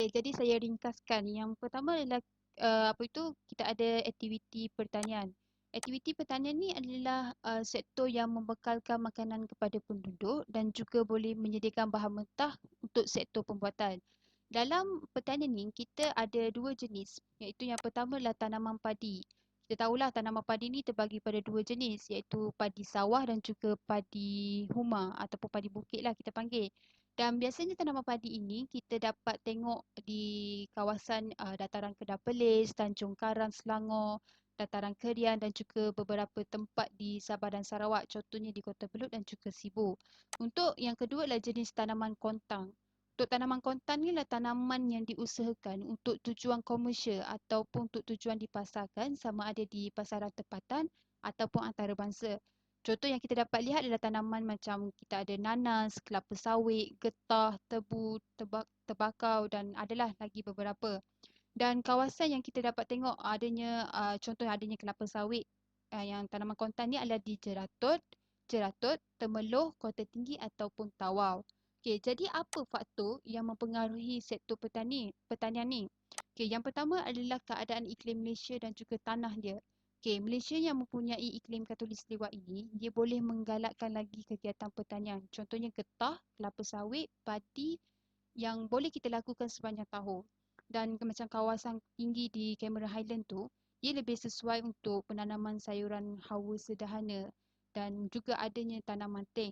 Jadi saya ringkaskan. Yang pertama adalah kita ada aktiviti pertanian. Aktiviti pertanian ni adalah sektor yang membekalkan makanan kepada penduduk dan juga boleh menyediakan bahan mentah untuk sektor pembuatan. Dalam pertanian ni kita ada dua jenis, iaitu yang pertama adalah tanaman padi. Kita tahulah tanaman padi ni terbagi pada dua jenis, iaitu padi sawah dan juga padi huma ataupun padi bukit lah kita panggil. Dan biasanya tanaman padi ini kita dapat tengok di kawasan dataran Kedah Perlis, Tanjung Karang, Selangor, dataran Kerian dan juga beberapa tempat di Sabah dan Sarawak, contohnya di Kota Belud dan juga Sibu. Untuk yang kedua adalah jenis tanaman kontang. Untuk tanaman kontang ni adalah tanaman yang diusahakan untuk tujuan komersial ataupun untuk tujuan dipasarkan, sama ada di pasaran tempatan ataupun antarabangsa. Contoh yang kita dapat lihat adalah tanaman macam kita ada nanas, kelapa sawit, getah, tebu, tembakau dan adalah lagi beberapa. Dan kawasan yang kita dapat tengok adanya contoh adanya kelapa sawit yang tanaman kontan ni adalah di Jeratut, Temeloh, Kota Tinggi ataupun Tawau. Okey, jadi apa faktor yang mempengaruhi sektor pertanian ni? Okey, yang pertama adalah keadaan iklim Malaysia dan juga tanah dia. Okey, Malaysia yang mempunyai iklim khatulistiwa ini, dia boleh menggalakkan lagi kegiatan pertanian. Contohnya getah, kelapa sawit, padi yang boleh kita lakukan sepanjang tahun. Dan macam kawasan tinggi di Cameron Highland tu, dia lebih sesuai untuk penanaman sayuran hawa sederhana dan juga adanya tanaman teh.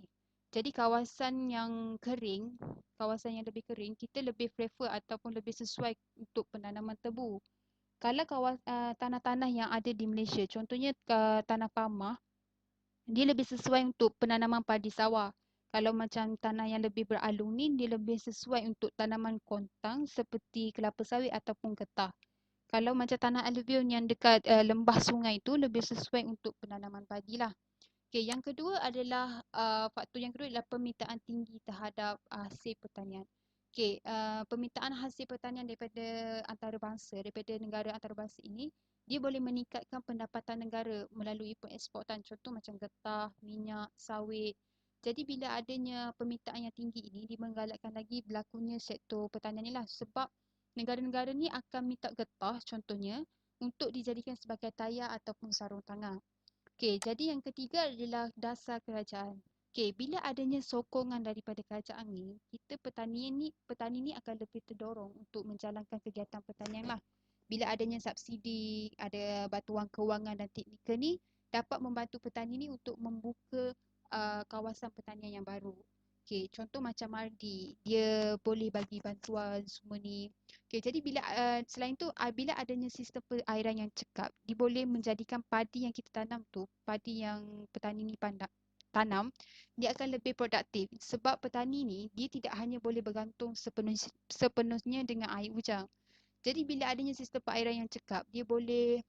Jadi kawasan yang lebih kering, kita lebih prefer ataupun lebih sesuai untuk penanaman tebu. Kalau tanah-tanah yang ada di Malaysia, contohnya tanah Pamah, dia lebih sesuai untuk penanaman padi sawah. Kalau macam tanah yang lebih beralung ni, dia lebih sesuai untuk tanaman kontang seperti kelapa sawit ataupun getah. Kalau macam tanah alluvium yang dekat lembah sungai tu, lebih sesuai untuk penanaman padi lah. Okay, yang kedua adalah faktor yang kedua adalah permintaan tinggi terhadap hasil pertanian. Okay, permintaan hasil pertanian daripada antarabangsa, daripada negara antarabangsa ini, dia boleh meningkatkan pendapatan negara melalui pengeksportan. Contoh macam getah, minyak, sawit. Jadi bila adanya permintaan yang tinggi ini, dia menggalakkan lagi berlakunya sektor pertanian ni lah. Sebab negara-negara ni akan minta getah contohnya untuk dijadikan sebagai tayar ataupun sarung tangan. Okey, jadi yang ketiga adalah dasar kerajaan. Okey, bila adanya sokongan daripada kerajaan ni, petani ni akan lebih terdorong untuk menjalankan kegiatan pertanian lah. Bila adanya subsidi, ada bantuan kewangan dan teknikal ni dapat membantu petani ni untuk membuka kawasan pertanian yang baru. Okey, contoh macam Mardi, dia boleh bagi bantuan semua ni. Okey, jadi selain tu bila adanya sistem perairan yang cekap, dia boleh menjadikan padi yang kita tanam tu, padi yang petani ni tanam, dia akan lebih produktif sebab petani ni dia tidak hanya boleh bergantung sepenuhnya dengan air hujan. Jadi bila adanya sistem perairan yang cekap, dia boleh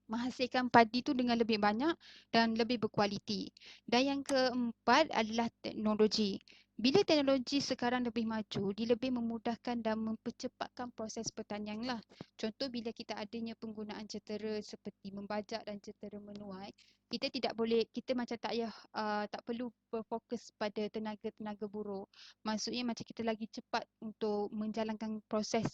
menghasilkan padi tu dengan lebih banyak dan lebih berkualiti. Dan yang keempat adalah teknologi. Bila teknologi sekarang lebih maju, dia lebih memudahkan dan mempercepatkan proses pertanian lah. Contoh bila kita adanya penggunaan cetera seperti membajak dan cetera menuai, kita macam tak perlu berfokus pada tenaga-tenaga buruh. Maksudnya macam kita lagi cepat untuk menjalankan proses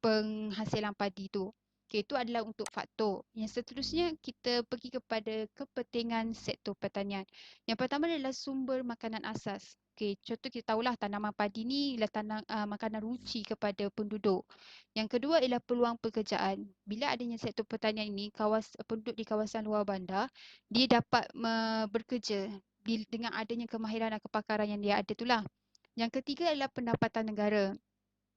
penghasilan padi tu. Okay, itu adalah untuk faktor. Yang seterusnya kita pergi kepada kepentingan sektor pertanian. Yang pertama adalah sumber makanan asas. Okay, contoh kita tahulah tanaman padi ni adalah makanan ruci kepada penduduk. Yang kedua ialah peluang pekerjaan. Bila adanya sektor pertanian ini, penduduk di kawasan luar bandar, dia dapat bekerja dengan adanya kemahiran dan kepakaran yang dia ada itulah. Yang ketiga adalah pendapatan negara.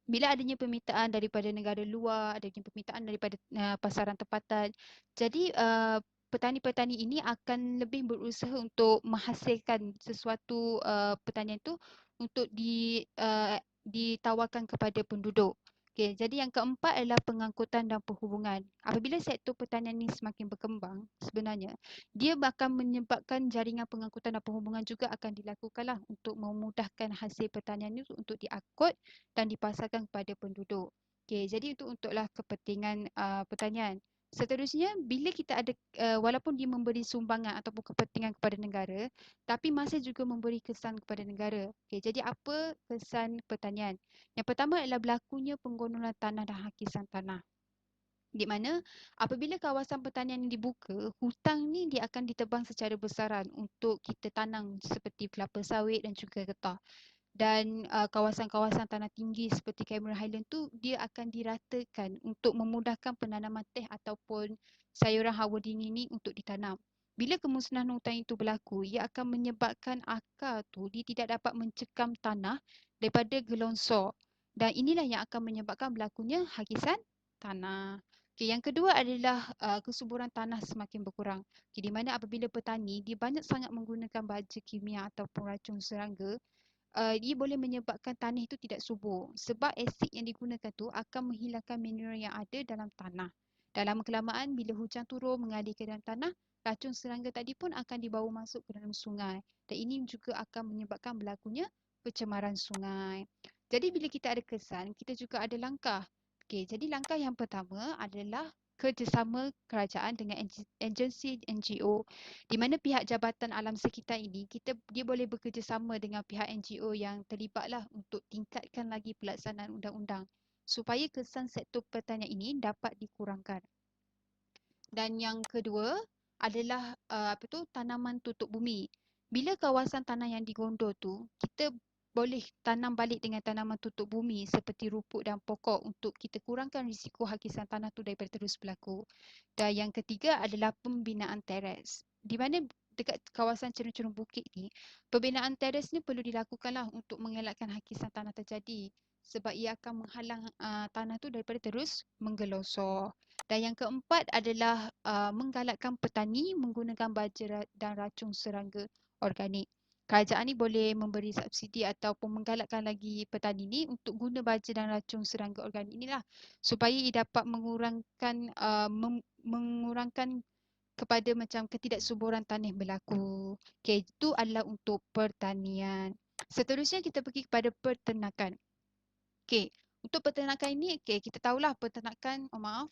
Bila adanya permintaan daripada negara luar, adanya permintaan daripada pasaran tempatan, jadi petani-petani ini akan lebih berusaha untuk menghasilkan sesuatu pertanian itu untuk ditawarkan kepada penduduk. Okay, jadi yang keempat adalah pengangkutan dan perhubungan. Apabila sektor pertanian ini semakin berkembang, sebenarnya dia akan menyebabkan jaringan pengangkutan dan perhubungan juga akan dilakukanlah untuk memudahkan hasil pertanian itu untuk diangkut dan dipasarkan kepada penduduk. Okey, jadi itu untuklah kepentingan pertanian. Seterusnya, bila kita ada walaupun dia memberi sumbangan ataupun kepentingan kepada negara, tapi masih juga memberi kesan kepada negara. Okey, jadi apa kesan pertanian? Yang pertama adalah berlakunya penggunaan tanah dan hakisan tanah. Di mana apabila kawasan pertanian ini dibuka, hutang ni dia akan ditebang secara besaran untuk kita tanam seperti kelapa sawit dan juga getah. Dan kawasan-kawasan tanah tinggi seperti Cameron Highland tu dia akan diratakan untuk memudahkan penanaman teh ataupun sayuran hawa dingin ni untuk ditanam. Bila kemusnahan hutan itu berlaku, ia akan menyebabkan akar tu dia tidak dapat mencekam tanah daripada gelongsor. Dan inilah yang akan menyebabkan berlakunya hakisan tanah. Okay, yang kedua adalah kesuburan tanah semakin berkurang. Okay, di mana apabila petani dia banyak sangat menggunakan baja kimia ataupun racun serangga, dia boleh menyebabkan tanah itu tidak subur sebab asid yang digunakan tu akan menghilangkan mineral yang ada dalam tanah. Dalam kelamaan bila hujan turun mengalir ke dalam tanah, racun serangga tadi pun akan dibawa masuk ke dalam sungai dan ini juga akan menyebabkan berlakunya pencemaran sungai. Jadi bila kita ada kesan, kita juga ada langkah. Okey, jadi langkah yang pertama adalah kerjasama kerajaan dengan agensi NGO di mana pihak Jabatan Alam Sekitar ini dia boleh bekerjasama dengan pihak NGO yang terlibatlah untuk tingkatkan lagi pelaksanaan undang-undang supaya kesan sektor pertanian ini dapat dikurangkan. Dan yang kedua adalah tanaman tutup bumi. Bila kawasan tanah yang digondol tu, kita boleh tanam balik dengan tanaman tutup bumi seperti rupuk dan pokok untuk kita kurangkan risiko hakisan tanah tu daripada terus berlaku. Dan yang ketiga adalah pembinaan teres. Di mana dekat kawasan cerun-cerun bukit ni, pembinaan teres ni perlu dilakukanlah untuk mengelakkan hakisan tanah terjadi sebab ia akan menghalang tanah tu daripada terus menggelosor. Dan yang keempat adalah menggalakkan petani menggunakan baja dan racun serangga organik. Kerajaan ni boleh memberi subsidi ataupun menggalakkan lagi petani ni untuk guna baja dan racun serangga organik inilah supaya ia dapat mengurangkan kepada macam ketidaksuburan tanah berlaku. Okey, itu adalah untuk pertanian. Seterusnya kita pergi kepada peternakan. Okey, untuk peternakan ini, okey, kita tahulah peternakan, maaf,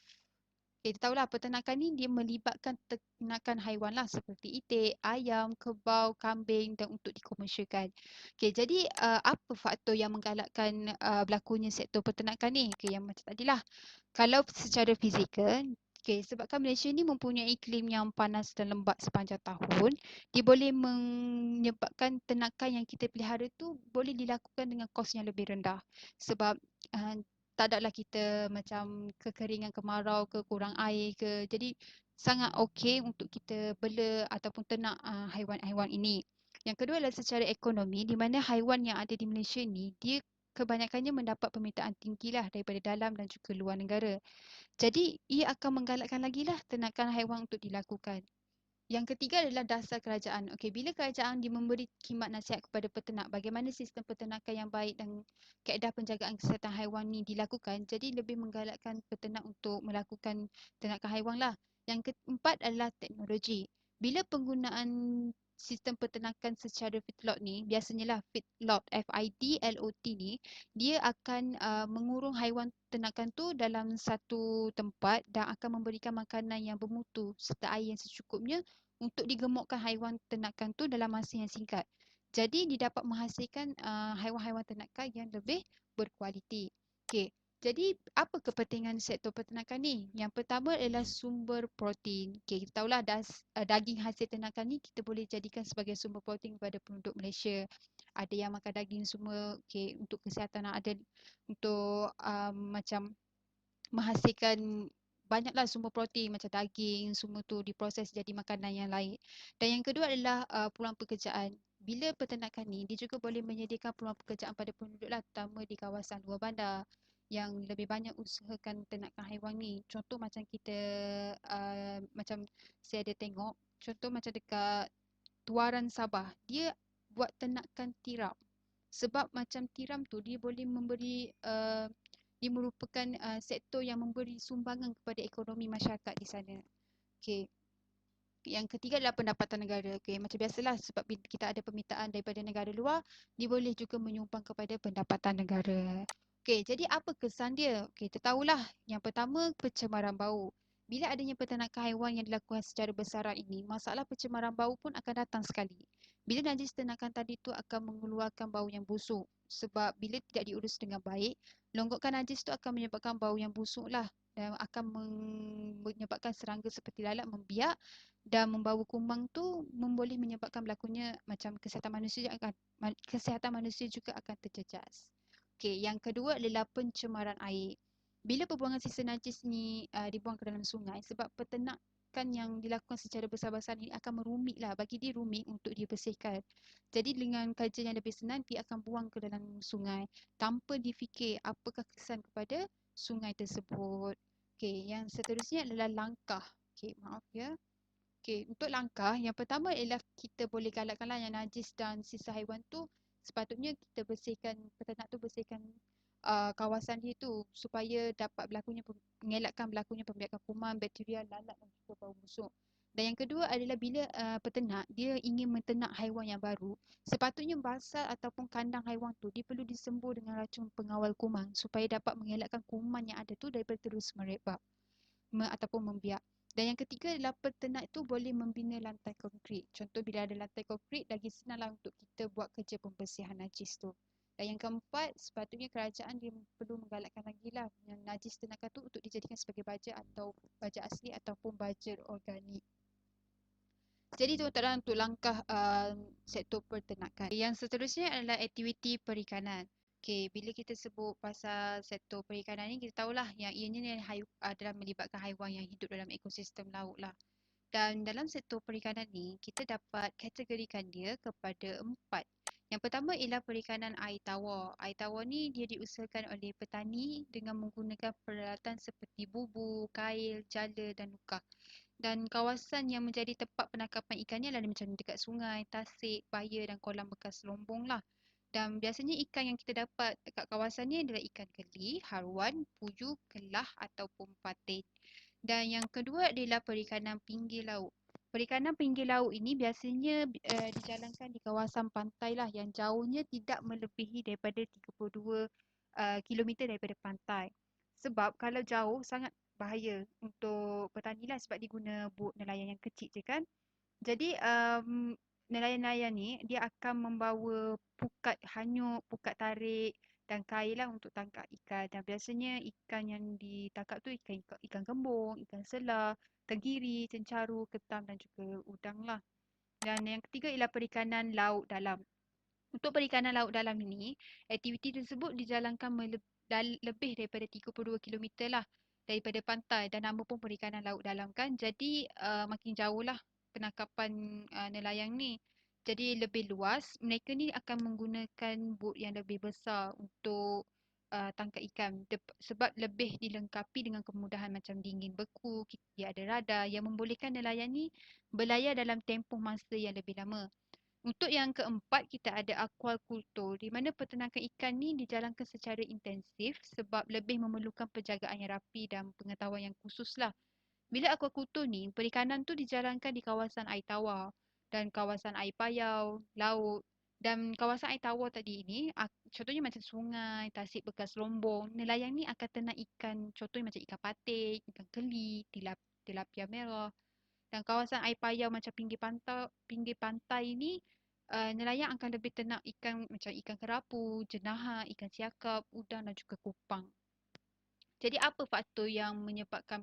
kita tahulah peternakan ni dia melibatkan ternakan haiwan lah seperti itik, ayam, kebau, kambing dan untuk dikomersialkan. Okey, jadi apa faktor yang menggalakkan berlakunya sektor peternakan ni? Okey, yang macam tadilah. Kalau secara fizikal, sebabkan Malaysia ni mempunyai iklim yang panas dan lembap sepanjang tahun, dia boleh menyebabkan ternakan yang kita pelihara tu boleh dilakukan dengan kos yang lebih rendah. Sebab uh, tak adalah kita macam kekeringan kemarau ke, kurang air ke. Jadi sangat okey untuk kita bela ataupun ternak haiwan-haiwan ini. Yang kedua adalah secara ekonomi, di mana haiwan yang ada di Malaysia ni, dia kebanyakannya mendapat permintaan tinggi lah daripada dalam dan juga luar negara. Jadi ia akan menggalakkan lagi lah ternakan haiwan untuk dilakukan. Yang ketiga adalah dasar kerajaan. Okey, bila kerajaan dia memberi khidmat nasihat kepada peternak bagaimana sistem peternakan yang baik dan kaedah penjagaan kesihatan haiwan ni dilakukan, jadi lebih menggalakkan peternak untuk melakukan ternakan haiwan lah. Yang keempat adalah teknologi. Bila penggunaan sistem peternakan secara feedlot ni, biasanya lah feedlot, FIDLOT ni, dia akan mengurung haiwan ternakan tu dalam satu tempat dan akan memberikan makanan yang bermutu serta air yang secukupnya untuk digemukkan haiwan ternakan tu dalam masa yang singkat. Jadi dia dapat menghasilkan haiwan-haiwan ternakan yang lebih berkualiti. Okey, jadi apa kepentingan sektor peternakan ni? Yang pertama adalah sumber protein. Okey, kita tahulah daging hasil ternakan ni kita boleh jadikan sebagai sumber protein kepada penduduk Malaysia. Ada yang makan daging semua, okey, untuk kesihatan, ada untuk macam menghasilkan banyaklah sumber protein macam daging, semua tu diproses jadi makanan yang lain. Dan yang kedua adalah peluang pekerjaan. Bila peternakan ni, dia juga boleh menyediakan peluang pekerjaan pada penduduk lah, terutama di kawasan luar bandar yang lebih banyak usahakan ternakan haiwan ni. Contoh macam kita, macam saya ada tengok, contoh macam dekat Tuaran Sabah, dia buat ternakan tiram. Sebab macam tiram tu dia boleh memberi dia merupakan sektor yang memberi sumbangan kepada ekonomi masyarakat di sana. Okey. Yang ketiga adalah pendapatan negara. Okey, macam biasalah sebab kita ada permintaan daripada negara luar, dia boleh juga menyumbang kepada pendapatan negara. Okey, jadi apa kesan dia? Okey, kita tahulah. Yang pertama, pencemaran bau. Bila adanya peternakan haiwan yang dilakukan secara besaran ini, masalah pencemaran bau pun akan datang sekali. Bila najis ternakan tadi tu akan mengeluarkan bau yang busuk. Sebab bila tidak diurus dengan baik, longgokan najis tu akan menyebabkan bau yang busuk lah. Dan akan menyebabkan serangga seperti lalat membiak dan membawa kuman tu boleh menyebabkan berlakunya macam kesihatan manusia juga akan terjejas. Okey, yang kedua adalah pencemaran air. Bila pembuangan sisa najis ni dibuang ke dalam sungai, sebab peternakan yang dilakukan secara besar-besaran ini akan merumitlah, bagi dia rumit untuk dibersihkan. Jadi dengan kajian yang lebih senang, dia akan buang ke dalam sungai tanpa difikir apakah kesan kepada sungai tersebut. Okey, yang seterusnya adalah langkah. Okey, maaf ya. Okey, untuk langkah yang pertama ialah kita boleh galakkanlah yang najis dan sisa haiwan tu sepatutnya kita bersihkan, peternak tu bersihkan kawasan dia tu supaya dapat mengelakkan berlakunya pembiakan kuman, bakteria, lalat dan juga bau busuk. Dan yang kedua adalah bila peternak dia ingin menternak haiwan yang baru, sepatutnya basal ataupun kandang haiwan tu dia perlu disembur dengan racun pengawal kuman supaya dapat mengelakkan kuman yang ada tu daripada terus merebak ataupun membiak. Dan yang ketiga adalah peternak itu boleh membina lantai konkrit. Contoh bila ada lantai konkrit, lagi senanglah untuk kita buat kerja pembersihan najis tu. Dan yang keempat, sepatutnya kerajaan dia perlu menggalakkan lagi lah yang najis ternakan tu untuk dijadikan sebagai baja atau baja asli ataupun baja organik. Jadi itu adalah untuk langkah sektor peternakan. Yang seterusnya adalah aktiviti perikanan. Okey, bila kita sebut pasal sektor perikanan ni, kita tahulah yang ianya ni adalah melibatkan haiwan yang hidup dalam ekosistem laut lah. Dan dalam sektor perikanan ni, kita dapat kategorikan dia kepada 4. Yang pertama ialah perikanan air tawar. Air tawar ni dia diusahakan oleh petani dengan menggunakan peralatan seperti bubu, kail, jala dan lukah. Dan kawasan yang menjadi tempat penangkapan ikannya adalah macam dekat sungai, tasik, bayar dan kolam bekas lombong lah. Dan biasanya ikan yang kita dapat dekat kawasan ni adalah ikan keli, haruan, puyuh, kelah ataupun patin. Dan yang kedua adalah perikanan pinggir laut. Perikanan pinggir laut ini biasanya dijalankan di kawasan pantai lah yang jauhnya tidak melebihi daripada 32 kilometer daripada pantai. Sebab kalau jauh sangat bahaya untuk petani lah sebab dia guna bot nelayan yang kecil je kan. Jadi nelayan-nelayan ni dia akan membawa pukat hanyut, pukat tarik dan kail lah untuk tangkap ikan. Dan biasanya ikan yang ditangkap tu ikan kembung, ikan selah, tenggiri, cencaru, ketam dan juga udang lah. Dan yang ketiga ialah perikanan laut dalam. Untuk perikanan laut dalam ini, aktiviti tersebut dijalankan lebih daripada 32 kilometer lah daripada pantai dan nama pun perikanan laut dalam kan. Jadi makin jauh lah penangkapan nelayan ni. Jadi lebih luas, mereka ni akan menggunakan bot yang lebih besar untuk tangkap ikan. Sebab lebih dilengkapi dengan kemudahan macam dingin beku, dia ada radar yang membolehkan nelayan ni berlayar dalam tempoh masa yang lebih lama. Untuk yang keempat, kita ada aquaculture di mana peternakan ikan ni dijalankan secara intensif sebab lebih memerlukan penjagaan yang rapi dan pengetahuan yang khusus lah. Bila aquaculture ni, perikanan tu dijalankan di kawasan air tawar dan kawasan air payau, laut dan kawasan air tawar tadi ini, contohnya macam sungai, tasik bekas lombong, nelayan ni akan ternak ikan, contohnya macam ikan patik, ikan keli, tilapia merah. Dan kawasan air payau macam pinggir pantai ni nelayan akan lebih ternak ikan macam ikan kerapu, jenaha, ikan siakap, udang dan juga kupang. Jadi apa faktor yang menyebabkan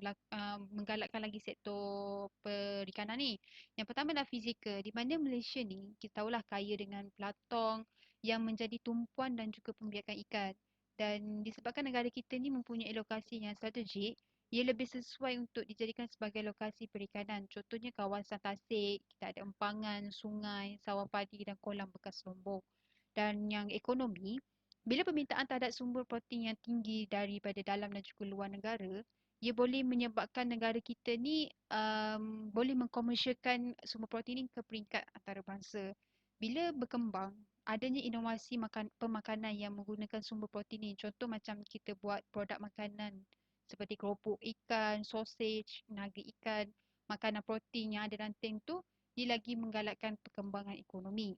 menggalakkan lagi sektor perikanan ni? Yang pertama adalah fizikal. Di mana Malaysia ni kita tahulah kaya dengan pelatong yang menjadi tumpuan dan juga pembiakan ikan. Dan disebabkan negara kita ni mempunyai lokasi yang strategik, ia lebih sesuai untuk dijadikan sebagai lokasi perikanan. Contohnya kawasan tasik, kita ada empangan, sungai, sawah padi dan kolam bekas lombok. Dan yang ekonomi, bila permintaan terhadap sumber protein yang tinggi daripada dalam dan juga luar negara, ia boleh menyebabkan negara kita ni boleh mengkomersialkan sumber protein ini ke peringkat antarabangsa. Bila berkembang, adanya inovasi pemakanan yang menggunakan sumber protein ini. Contoh macam kita buat produk makanan seperti keropok ikan, sausage, nugget ikan, makanan protein yang ada ranting tu, dia lagi menggalakkan perkembangan ekonomi.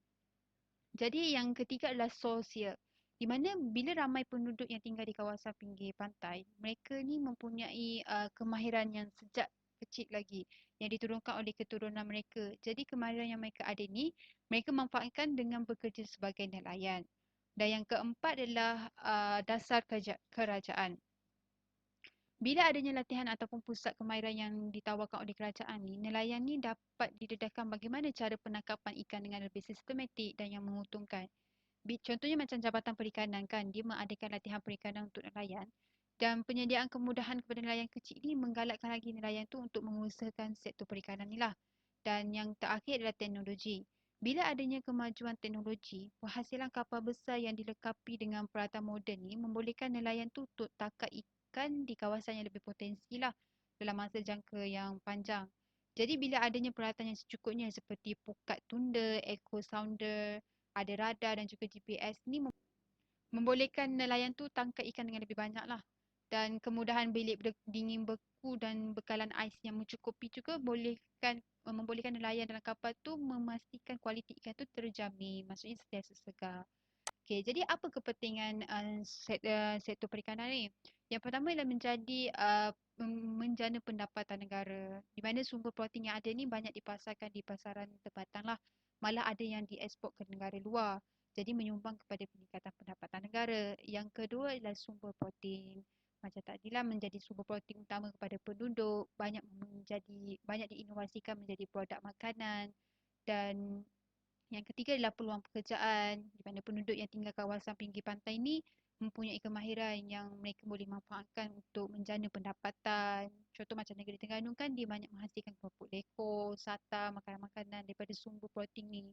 Jadi yang ketiga adalah sosial. Di mana bila ramai penduduk yang tinggal di kawasan pinggir pantai, mereka ni mempunyai kemahiran yang sejak kecil lagi yang diturunkan oleh keturunan mereka. Jadi kemahiran yang mereka ada ni, mereka manfaatkan dengan bekerja sebagai nelayan. Dan yang keempat adalah dasar kerajaan. Bila adanya latihan ataupun pusat kemahiran yang ditawarkan oleh kerajaan ni, nelayan ni dapat didedahkan bagaimana cara penangkapan ikan dengan lebih sistematik dan yang menguntungkan. Contohnya macam Jabatan Perikanan kan, dia mengadakan latihan perikanan untuk nelayan dan penyediaan kemudahan kepada nelayan kecil ni menggalakkan lagi nelayan tu untuk mengusahakan sektor perikanan ni lah. Dan yang terakhir adalah teknologi. Bila adanya kemajuan teknologi, penghasilan kapal besar yang dilengkapi dengan peralatan moden ni membolehkan nelayan tu untuk tangkap ikan di kawasan yang lebih potensi lah dalam masa jangka yang panjang. Jadi bila adanya peralatan yang secukupnya seperti pukat tunda, echo sounder, ada radar dan juga GPS ni membolehkan nelayan tu tangkap ikan dengan lebih banyak lah. Dan kemudahan bilik dingin beku dan bekalan ais yang mencukupi juga membolehkan nelayan dalam kapal tu memastikan kualiti ikan tu terjamin. Maksudnya sentiasa segar. Okey, jadi apa kepentingan sektor perikanan ni? Yang pertama ialah menjana pendapatan negara. Di mana sumber protein yang ada ni banyak dipasarkan di pasaran tempatan lah. Malah ada yang dieksport ke negara luar. Jadi menyumbang kepada peningkatan pendapatan negara. Yang kedua ialah sumber protein. Macam tadilah menjadi sumber protein utama kepada penduduk. Banyak diinovasikan menjadi produk makanan. Dan yang ketiga adalah peluang pekerjaan di mana penduduk yang tinggal kawasan pinggir pantai ini mempunyai kemahiran yang mereka boleh manfaatkan untuk menjana pendapatan. Contoh macam negeri Terengganu kan dia banyak menghasilkan keropok lekor, sata, makanan-makanan daripada sumber protein ni.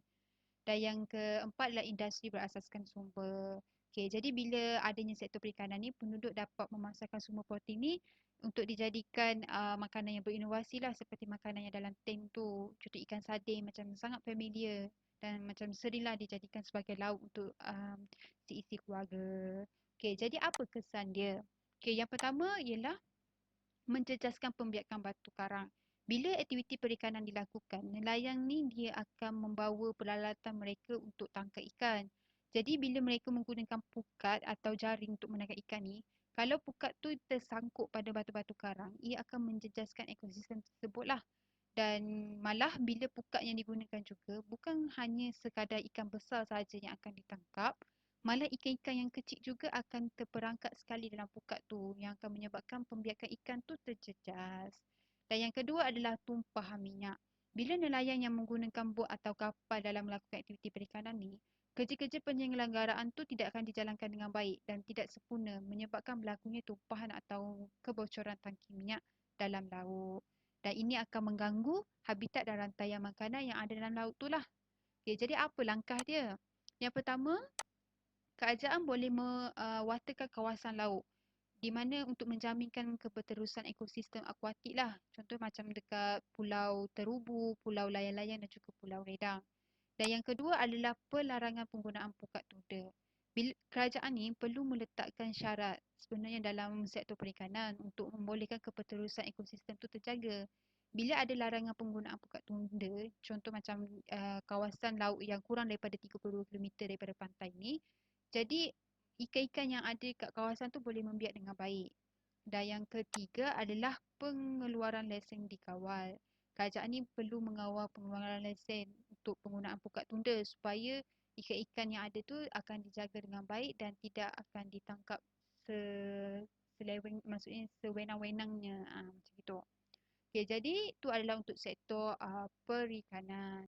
Dan yang keempat adalah industri berasaskan sumber. Okay, jadi bila adanya sektor perikanan ni, penduduk dapat memasarkan sumber protein ni untuk dijadikan makanan yang berinovasi lah seperti makanan yang dalam tank tu. Contoh ikan sardin macam sangat familiar dan macam seringlah dijadikan sebagai lauk untuk si isi keluarga. Okay, jadi apa kesan dia? Okay, yang pertama ialah menjejaskan pembiakan batu karang. Bila aktiviti perikanan dilakukan, nelayan ni dia akan membawa peralatan mereka untuk tangkap ikan. Jadi bila mereka menggunakan pukat atau jaring untuk menangkap ikan ni, kalau pukat tu tersangkut pada batu-batu karang, ia akan menjejaskan ekosistem tersebut lah. Dan malah bila pukat yang digunakan juga bukan hanya sekadar ikan besar saja yang akan ditangkap, malah ikan-ikan yang kecil juga akan terperangkap sekali dalam pukat tu yang akan menyebabkan pembiakan ikan tu terjejas. Dan yang kedua adalah tumpahan minyak. Bila nelayan yang menggunakan bot atau kapal dalam melakukan aktiviti perikanan ni, kerja-kerja penyelenggaraan tu tidak akan dijalankan dengan baik dan tidak sempurna menyebabkan berlakunya tumpahan atau kebocoran tangki minyak dalam laut. Dan ini akan mengganggu habitat dan rantaian makanan yang ada dalam laut tu lah. Okay, jadi apa langkah dia? Yang pertama, kerajaan boleh mewaterkan kawasan laut di mana untuk menjaminkan keberterusan ekosistem akuatik lah. Contoh macam dekat Pulau Terubu, Pulau Layang-Layang dan juga Pulau Redang. Dan yang kedua adalah pelarangan penggunaan pukat tunda. Kerajaan ni perlu meletakkan syarat sebenarnya dalam sektor perikanan untuk membolehkan keberterusan ekosistem tu terjaga. Bila ada larangan penggunaan pukat tunda, contoh macam kawasan laut yang kurang daripada 32 km daripada pantai ni, jadi ikan-ikan yang ada kat kawasan tu boleh membiak dengan baik. Dan yang ketiga adalah pengeluaran lesen dikawal. Kerajaan ni perlu mengawal pengeluaran lesen untuk penggunaan pukat tunda supaya ikan-ikan yang ada tu akan dijaga dengan baik dan tidak akan ditangkap maksudnya sewenang-wenangnya macam itu. Okay, jadi itu adalah untuk sektor perikanan.